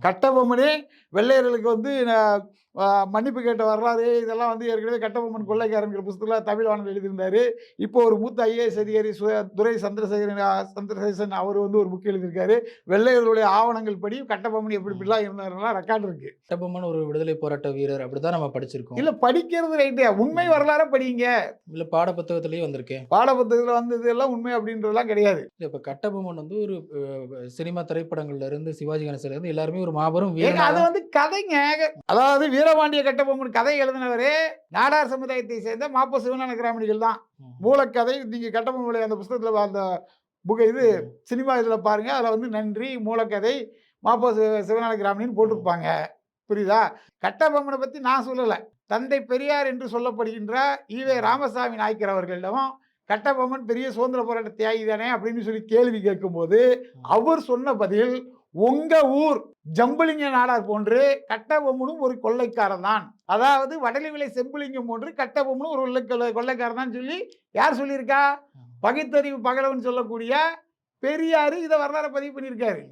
கட்டபொம்மனே வெள்ளையர்களுக்கு வந்து மன்னிப்பு கேட்ட வரலாறு இதெல்லாம் வந்து ஏற்கனவே கட்டபொம்மன் கொள்ளைக்காரங்கிற புத்தகத்தில் தமிழ்வாணன் எழுதியிருந்தாரு. இப்போ ஒரு மூத்த ஐஏஎஸ் அதிகாரி துரை சந்திரசேகரன் அவர் வந்து ஒரு புக் எழுதியிருக்காரு. வெள்ளையர்களுடைய ஆவணங்கள் படி கட்டபொம்மன் எப்படி இப்படிலாம் இருந்தாருலாம் ரெக்கார்டு இருக்கு. கட்டபொம்மன் ஒரு விடுதலை போராட்ட வீரர் அப்படிதான் நம்ம படிச்சிருக்கோம். இல்ல படிக்கிறது ரைட்டு. உண்மை வரலாற படிங்க. இல்ல பாட புத்தகத்திலேயே வந்திருக்கே. பாட புத்தகத்துல வந்தது எல்லாம் உண்மை அப்படின்றதெல்லாம் கிடையாது. இல்ல இப்ப கட்டபொம்மன் வந்து ஒரு சினிமா திரைப்படங்கள்ல இருந்து சிவாஜி கணேசன்ல இருந்து எல்லாருமே ஒரு மாபெரும் ஏங்க வீரனா அது வந்து கதைங்க. அதாவது வீரபாண்டிய கட்டபொம்மன் கதை எழுதினவரே நாடார் சமுதாயத்தை சேர்ந்த மாப்போ சிவஞான கிராமணிகள் தான். மூலக்கதை நீங்க கட்டபொம்மனுடைய அந்த புத்தகத்துல அந்த இது சினிமா இதுல பாருங்க. அதுல வந்து நன்றி மூலக்கதை மாப்போ சிவஞான கிராமணின்னு போட்டிருப்பாங்க. புரியுதா? கட்டபொம்மனை பத்தி நான் சொல்லல. தந்தை பெரியார் என்று சொல்லப்படுகின்ற ஈவே ராமசாமி நாயக்கர் அவர்களிடம் கட்டபொம்மன் பெரிய சுதந்திர போராட்ட தியாகி தானே அப்படின்னு சொல்லி கேள்வி கேட்கும்போது அவர் சொன்ன பதில், உங்க ஊர் ஜம்புலிங்க நாடார் போன்று கட்டபொம்மனும் ஒரு கொள்ளைக்காரன் தான். அதாவது வடலிவிளை செம்புலிங்கம் போன்று கட்டபொம்மனும் ஒரு கொள்ளைக்காரன் தான் சொல்லி யார் சொல்லியிருக்கா? பகுத்தறிவு பகலவன் சொல்லக்கூடிய பெரியாரு இதை வரலாறு பதிவு பண்ணியிருக்காரு.